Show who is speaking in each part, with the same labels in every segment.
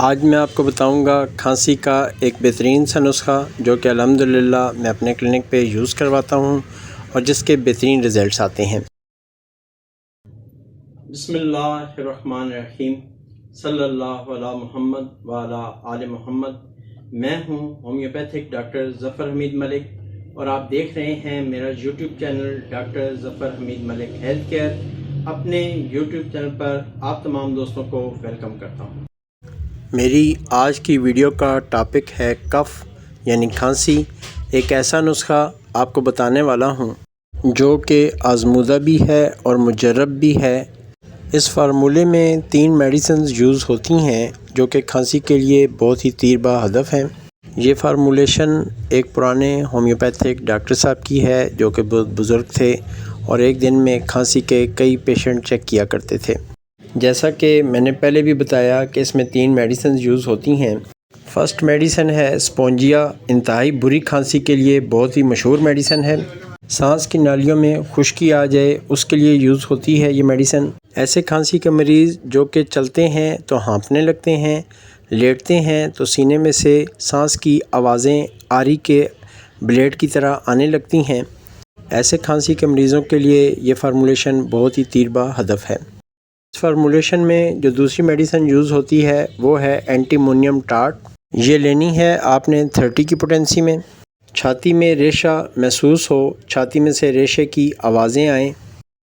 Speaker 1: آج میں آپ کو بتاؤں گا کھانسی کا ایک بہترین سا نسخہ جو کہ الحمدللہ میں اپنے کلینک پہ یوز کرواتا ہوں اور جس کے بہترین رزلٹس آتے ہیں۔ بسم اللہ الرحمن الرحیم، صلی اللہ علی محمد وعلی آل محمد۔ میں ہوں ہومیوپیتھک ڈاکٹر ظفر حمید ملک اور آپ دیکھ رہے ہیں میرا یوٹیوب چینل ڈاکٹر ظفر حمید ملک ہیلتھ کیئر۔ اپنے یوٹیوب چینل پر آپ تمام دوستوں کو ویلکم کرتا ہوں۔ میری آج کی ویڈیو کا ٹاپک ہے کف یعنی کھانسی۔ ایک ایسا نسخہ آپ کو بتانے والا ہوں جو کہ آزمودہ بھی ہے اور مجرب بھی ہے۔ اس فارمولے میں 3 میڈیسنز یوز ہوتی ہیں جو کہ کھانسی کے لیے بہت ہی تیر بہ ہدف ہیں۔ یہ فارمولیشن ایک پرانے ہومیوپیتھک ڈاکٹر صاحب کی ہے جو کہ بہت بزرگ تھے اور ایک دن میں کھانسی کے کئی پیشنٹ چیک کیا کرتے تھے۔ جیسا کہ میں نے پہلے بھی بتایا کہ اس میں 3 میڈیسنز یوز ہوتی ہیں۔ فرسٹ میڈیسن ہے اسپونجیا، انتہائی بری کھانسی کے لیے بہت ہی مشہور میڈیسن ہے۔ سانس کی نالیوں میں خشکی آ جائے اس کے لیے یوز ہوتی ہے یہ میڈیسن۔ ایسے کھانسی کے مریض جو کہ چلتے ہیں تو ہانپنے لگتے ہیں، لیٹتے ہیں تو سینے میں سے سانس کی آوازیں آری کے بلیڈ کی طرح آنے لگتی ہیں، ایسے کھانسی کے مریضوں کے لیے یہ فارمولیشن بہت ہی تیر بہ ہدف ہے۔ اس فارمولیشن میں جو دوسری میڈیسن یوز ہوتی ہے وہ ہے اینٹیمونیم ٹارٹ۔ یہ لینی ہے آپ نے 30 کی پوٹینسی میں۔ چھاتی میں ریشہ محسوس ہو، چھاتی میں سے ریشے کی آوازیں آئیں،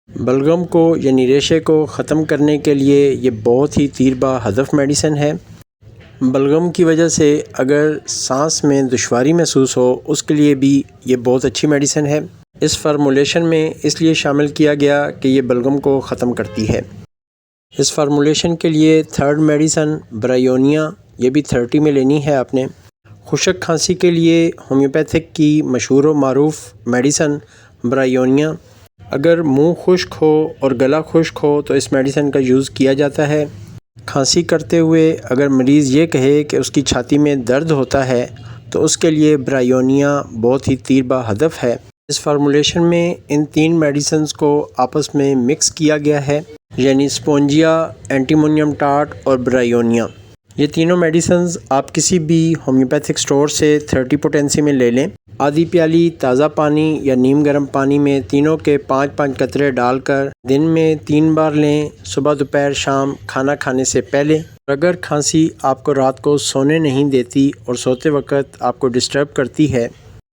Speaker 1: بلغم کو یعنی ریشے کو ختم کرنے کے لیے یہ بہت ہی تیر بہ ہدف میڈیسن ہے۔ بلغم کی وجہ سے اگر سانس میں دشواری محسوس ہو اس کے لیے بھی یہ بہت اچھی میڈیسن ہے۔ اس فارمولیشن میں اس لیے شامل کیا گیا کہ یہ بلغم کو ختم کرتی ہے۔ اس فارمولیشن کے لیے 3rd میڈیسن برائیونیا، یہ بھی 30 میں لینی ہے آپ نے۔ خشک کھانسی کے لیے ہومیوپیتھک کی مشہور و معروف میڈیسن برائیونیا۔ اگر منہ خشک ہو اور گلا خشک ہو تو اس میڈیسن کا یوز کیا جاتا ہے۔ کھانسی کرتے ہوئے اگر مریض یہ کہے کہ اس کی چھاتی میں درد ہوتا ہے تو اس کے لیے برائیونیا بہت ہی تیر بہ ہدف ہے۔ اس فارمولیشن میں ان 3 میڈیسنز کو آپس میں مکس کیا گیا ہے، یعنی اسپونجیا، اینٹیمونیم ٹارٹ اور برائیونیا۔ یہ تینوں میڈیسنز آپ کسی بھی ہومیوپیتھک سٹور سے 30 پوٹینسی میں لے لیں۔ آدھی پیالی تازہ پانی یا نیم گرم پانی میں تینوں کے 5-5 قطرے ڈال کر دن میں 3 بار لیں، صبح دوپہر شام کھانا کھانے سے پہلے۔ اگر کھانسی آپ کو رات کو سونے نہیں دیتی اور سوتے وقت آپ کو ڈسٹرب کرتی ہے،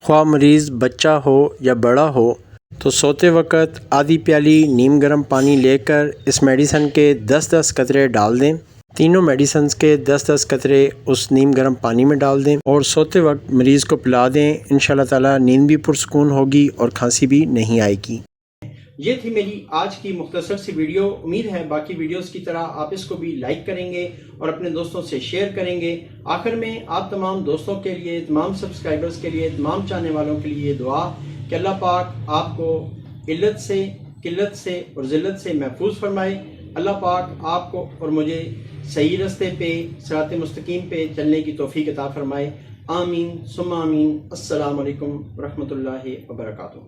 Speaker 1: خواہ مریض بچہ ہو یا بڑا ہو، تو سوتے وقت آدھی پیالی نیم گرم پانی لے کر اس میڈیسن کے 10-10 قطرے ڈال دیں۔ تینوں میڈیسنز کے 10-10 قطرے اس نیم گرم پانی میں ڈال دیں اور سوتے وقت مریض کو پلا دیں۔ انشاءاللہ تعالی نیند بھی پرسکون ہوگی اور کھانسی بھی نہیں آئے گی۔ یہ تھی میری آج کی مختصر سی ویڈیو۔ امید ہے باقی ویڈیوز کی طرح آپ اس کو بھی لائک کریں گے اور اپنے دوستوں سے شیئر کریں گے۔ آخر میں آپ تمام دوستوں کے لیے، تمام سبسکرائبرز کے لیے، تمام چاہنے والوں کے لیے دعا کہ اللہ پاک آپ کو علت سے، قلت سے اور ذلت سے محفوظ فرمائے۔ اللہ پاک آپ کو اور مجھے صحیح رستے پہ، صراط مستقیم پہ چلنے کی توفیق عطا فرمائے۔ آمین ثم آمین۔ السلام علیکم ورحمۃ اللہ وبرکاتہ۔